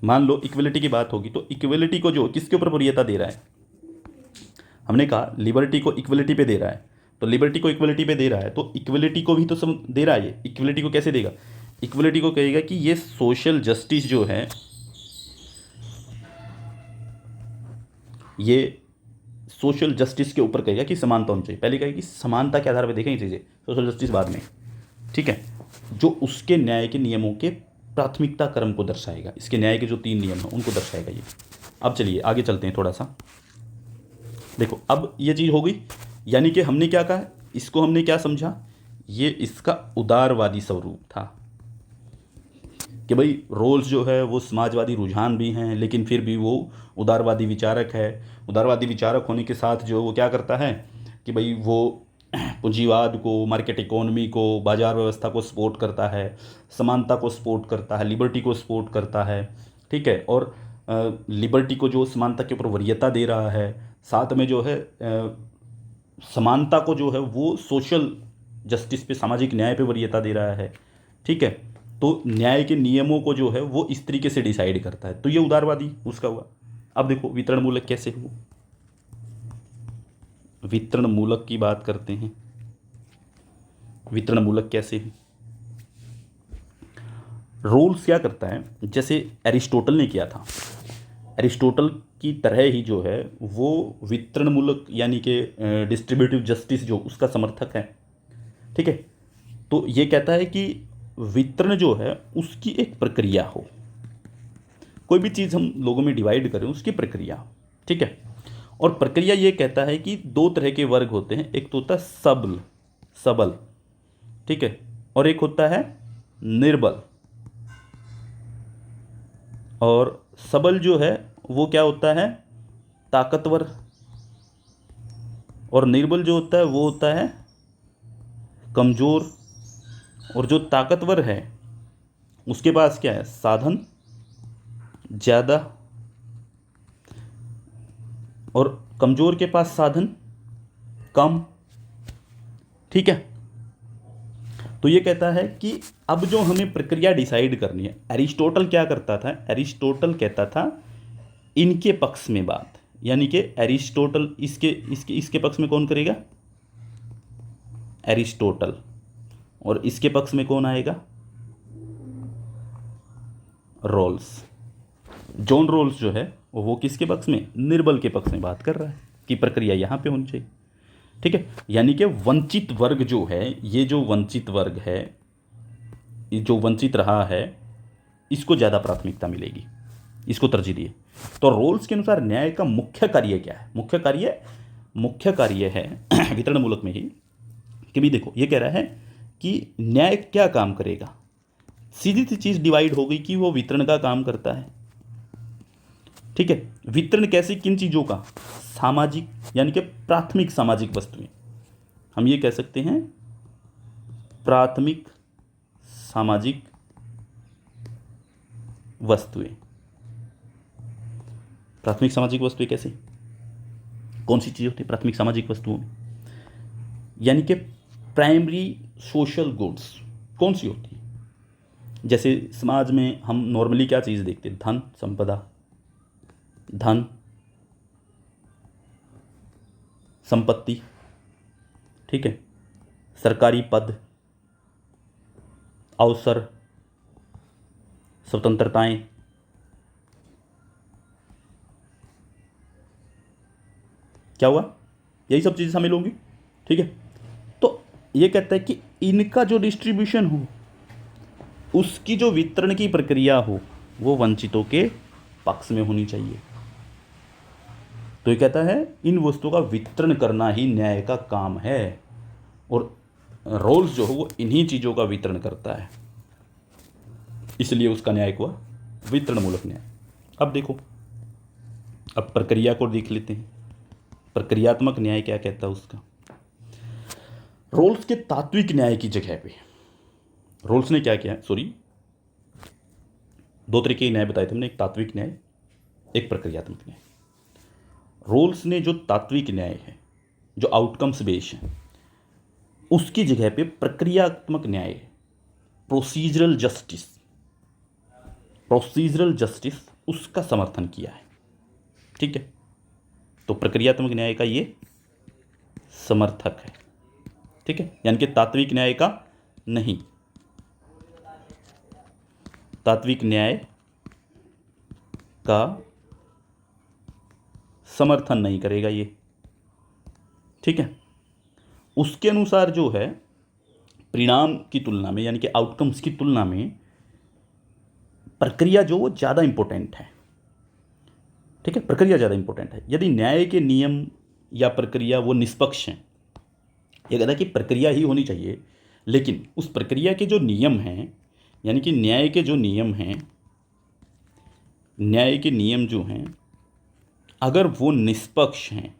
मान लो इक्वलिटी की बात होगी, तो इक्वलिटी को जो किसके ऊपर वरीयता दे रहा है? हमने कहा लिबर्टी को इक्वलिटी पे दे रहा है, तो लिबर्टी को इक्वलिटी पे दे रहा है तो इक्वलिटी को भी तो दे रहा है। ये इक्वलिटी को कैसे देगा? इक्वलिटी को कहेगा कि ये सोशल जस्टिस जो है, ये सोशल जस्टिस के ऊपर कहेगा कि समानता होनी चाहिए। पहले कहेगा कि समानता के आधार पर देखें ये चीज़ें, सोशल जस्टिस बाद में। ठीक है, जो उसके न्याय के नियमों के प्राथमिकता क्रम को दर्शाएगा। इसके न्याय के जो 3 नियम हैं उनको दर्शाएगा ये। अब चलिए आगे चलते हैं थोड़ा सा। देखो अब ये चीज़ हो गई, यानी कि हमने क्या कहा, इसको हमने क्या समझा, ये इसका उदारवादी स्वरूप था कि भाई रोल्स जो है वो समाजवादी रुझान भी हैं, लेकिन फिर भी वो उदारवादी विचारक है। उदारवादी विचारक होने के साथ जो वो क्या करता है कि भाई वो पूंजीवाद को, मार्केट इकोनॉमी को, बाजार व्यवस्था को सपोर्ट करता है, समानता को सपोर्ट करता है, लिबर्टी को सपोर्ट करता है, ठीक है। और लिबर्टी को जो समानता के ऊपर वरीयता दे रहा है, साथ में जो है समानता को जो है वो सोशल जस्टिस पे, सामाजिक न्याय पे वरीयता दे रहा है, ठीक है। तो न्याय के नियमों को जो है वो इस तरीके से डिसाइड करता है, तो ये उदारवादी उसका हुआ। अब देखो वितरण मूलक कैसे हुआ, वितरण मूलक की बात करते हैं। वितरण मूलक कैसे है, रोल्स क्या करता है, जैसे एरिस्टोटल ने किया था, एरिस्टोटल की तरह ही जो है वो वितरण मूलक यानी कि डिस्ट्रीब्यूटिव जस्टिस जो उसका समर्थक है, ठीक है। तो ये कहता है कि वितरण जो है उसकी एक प्रक्रिया हो, कोई भी चीज़ हम लोगों में डिवाइड करें उसकी प्रक्रिया, ठीक है। और प्रक्रिया ये कहता है कि 2 तरह के वर्ग होते हैं, एक तो होता है सबल, सबल, ठीक है, और एक होता है निर्बल। और सबल जो है वो क्या होता है, ताकतवर, और निर्बल जो होता है वो होता है कमज़ोर। और जो ताकतवर है उसके पास क्या है, साधन ज़्यादा, और कमज़ोर के पास साधन कम, ठीक है। तो ये कहता है कि अब जो हमें प्रक्रिया डिसाइड करनी है, एरिस्टोटल क्या करता था, एरिस्टोटल कहता था इनके पक्ष में बात, यानी कि एरिस्टोटल इसके इसके इसके पक्ष में कौन करेगा, एरिस्टोटल, और इसके पक्ष में कौन आएगा, रोल्स। जॉन रोल्स जो है वो किसके पक्ष में, निर्बल के पक्ष में बात कर रहा है कि प्रक्रिया यहाँ पे होनी चाहिए, ठीक है। यानी कि वंचित वर्ग जो है, ये जो वंचित वर्ग है, ये जो वंचित रहा है, इसको ज़्यादा प्राथमिकता मिलेगी, इसको तरजीह दिए। तो रोल्स के अनुसार न्याय का मुख्य कार्य क्या है, मुख्य कार्य है वितरण मूलक में ही कि भी देखो ये कह रहा है कि न्याय क्या काम करेगा, सीधी सी चीज़ डिवाइड हो गई कि वो वितरण का काम करता है, ठीक है। वितरण कैसे, किन चीज़ों का, सामाजिक यानी कि प्राथमिक सामाजिक वस्तुएं, हम ये कह सकते हैं प्राथमिक सामाजिक वस्तुएं। प्राथमिक सामाजिक वस्तुएं कैसे, कौन सी चीज़ होती है प्राथमिक सामाजिक वस्तुओं में, यानी कि प्राइमरी सोशल गुड्स कौन सी होती है। जैसे समाज में हम नॉर्मली क्या चीज़ देखते हैं, धन संपदा, धन संपत्ति, ठीक है, सरकारी पद, अवसर, स्वतंत्रताएं, क्या हुआ, यही सब चीज़ें शामिल होंगी, ठीक है। तो ये कहता है कि इनका जो डिस्ट्रीब्यूशन हो, उसकी जो वितरण की प्रक्रिया हो, वो वंचितों के पक्ष में होनी चाहिए। तो ये कहता है इन वस्तुओं का वितरण करना ही न्याय का काम है, और रोल्स जो है वो इन्हीं चीज़ों का वितरण करता है, इसलिए उसका न्याय हुआ वितरण मूलक न्याय। अब देखो, अब प्रक्रिया को देख लेते हैं, प्रक्रियात्मक न्याय क्या कहता है उसका। रोल्स के तात्विक न्याय की जगह पे रोल्स ने क्या किया, सॉरी 2 तरीके के न्याय बताए थे हमने, एक तात्विक न्याय, एक प्रक्रियात्मक न्याय। रोल्स ने जो तात्विक न्याय है, जो आउटकम्स बेस्ड है, उसकी जगह पे प्रक्रियात्मक न्याय, प्रोसीजरल जस्टिस उसका समर्थन किया है, ठीक है। तो प्रक्रियात्मक न्याय का ये समर्थक है, ठीक है, यानी कि तात्विक न्याय का नहीं, तात्विक न्याय का समर्थन नहीं करेगा ये, ठीक है। उसके अनुसार जो है परिणाम की तुलना में, यानी कि आउटकम्स की तुलना में प्रक्रिया जो वो ज़्यादा इंपॉर्टेंट है। ठीक है, प्रक्रिया ज़्यादा इंपॉर्टेंट है। यदि न्याय के नियम या प्रक्रिया वो निष्पक्ष हैं, ये कहता है कि प्रक्रिया ही होनी चाहिए, लेकिन उस प्रक्रिया के जो नियम हैं, यानी कि न्याय के जो नियम हैं, न्याय के नियम जो हैं, अगर वो निष्पक्ष हैं,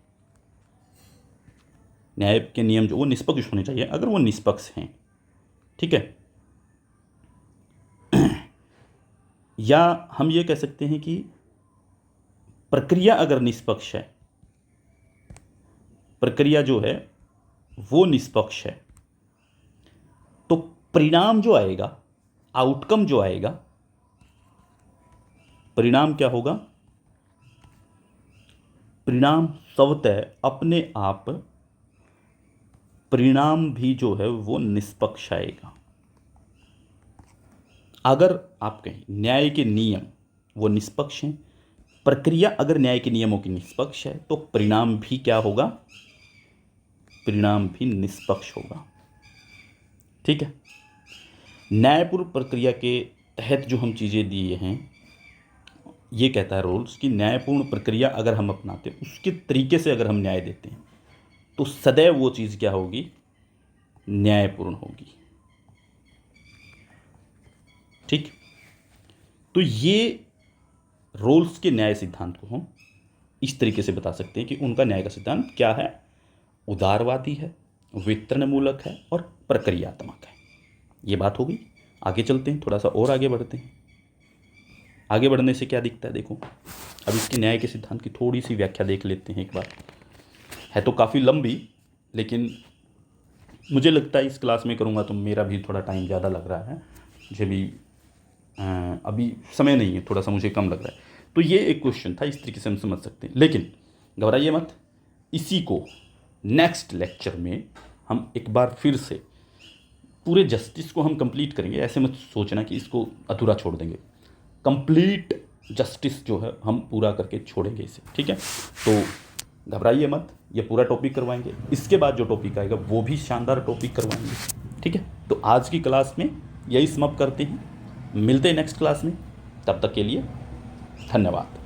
न्याय के नियम जो वो निष्पक्ष होने चाहिए, अगर वो निष्पक्ष हैं, ठीक है, या हम ये कह सकते हैं कि प्रक्रिया अगर निष्पक्ष है, प्रक्रिया जो है वो निष्पक्ष है, तो परिणाम जो आएगा, आउटकम जो आएगा, परिणाम क्या होगा? परिणाम स्वतः अपने आप परिणाम भी जो है वो निष्पक्ष आएगा। अगर आप कहें न्याय के नियम वो निष्पक्ष हैं, प्रक्रिया अगर न्याय के नियमों की निष्पक्ष है, तो परिणाम भी क्या होगा? परिणाम भी निष्पक्ष होगा। ठीक है, न्यायपूर्ण प्रक्रिया के तहत जो हम चीज़ें दिए हैं, ये कहता है रूल्स कि न्यायपूर्ण प्रक्रिया अगर हम अपनाते हैं, उसके तरीके से अगर हम न्याय देते हैं, तो सदैव वो चीज़ क्या होगी? न्यायपूर्ण होगी। ठीक, तो ये रोल्स के न्याय सिद्धांत को हम इस तरीके से बता सकते हैं कि उनका न्याय का सिद्धांत क्या है? उदारवादी है, वितरणमूलक है और प्रक्रियात्मक है। ये बात होगी। आगे चलते हैं, थोड़ा सा और आगे बढ़ते हैं। आगे बढ़ने से क्या दिखता है, देखो अब इसके न्याय के सिद्धांत की थोड़ी सी व्याख्या देख लेते हैं एक बार। है तो काफ़ी लंबी, लेकिन मुझे लगता है इस क्लास में करूँगा तो मेरा भी थोड़ा टाइम ज़्यादा लग रहा है, मुझे भी अभी समय नहीं है, थोड़ा सा मुझे कम लग रहा है। तो ये एक क्वेश्चन था, इस तरीके से हम समझ सकते हैं, लेकिन घबराइए मत। इसी को नेक्स्ट लेक्चर में हम एक बार फिर से पूरे जस्टिस को हम कंप्लीट करेंगे। ऐसे मत सोचना कि इसको अधूरा छोड़ देंगे, कंप्लीट जस्टिस जो है हम पूरा करके छोड़ेंगे इसे। ठीक है, तो घबराइए मत, ये पूरा टॉपिक करवाएंगे। इसके बाद जो टॉपिक आएगा वो भी शानदार टॉपिक करवाएंगे। ठीक है, तो आज की क्लास में यही समाप्त करते हैं, मिलते हैं नेक्स्ट क्लास में। तब तक के लिए धन्यवाद।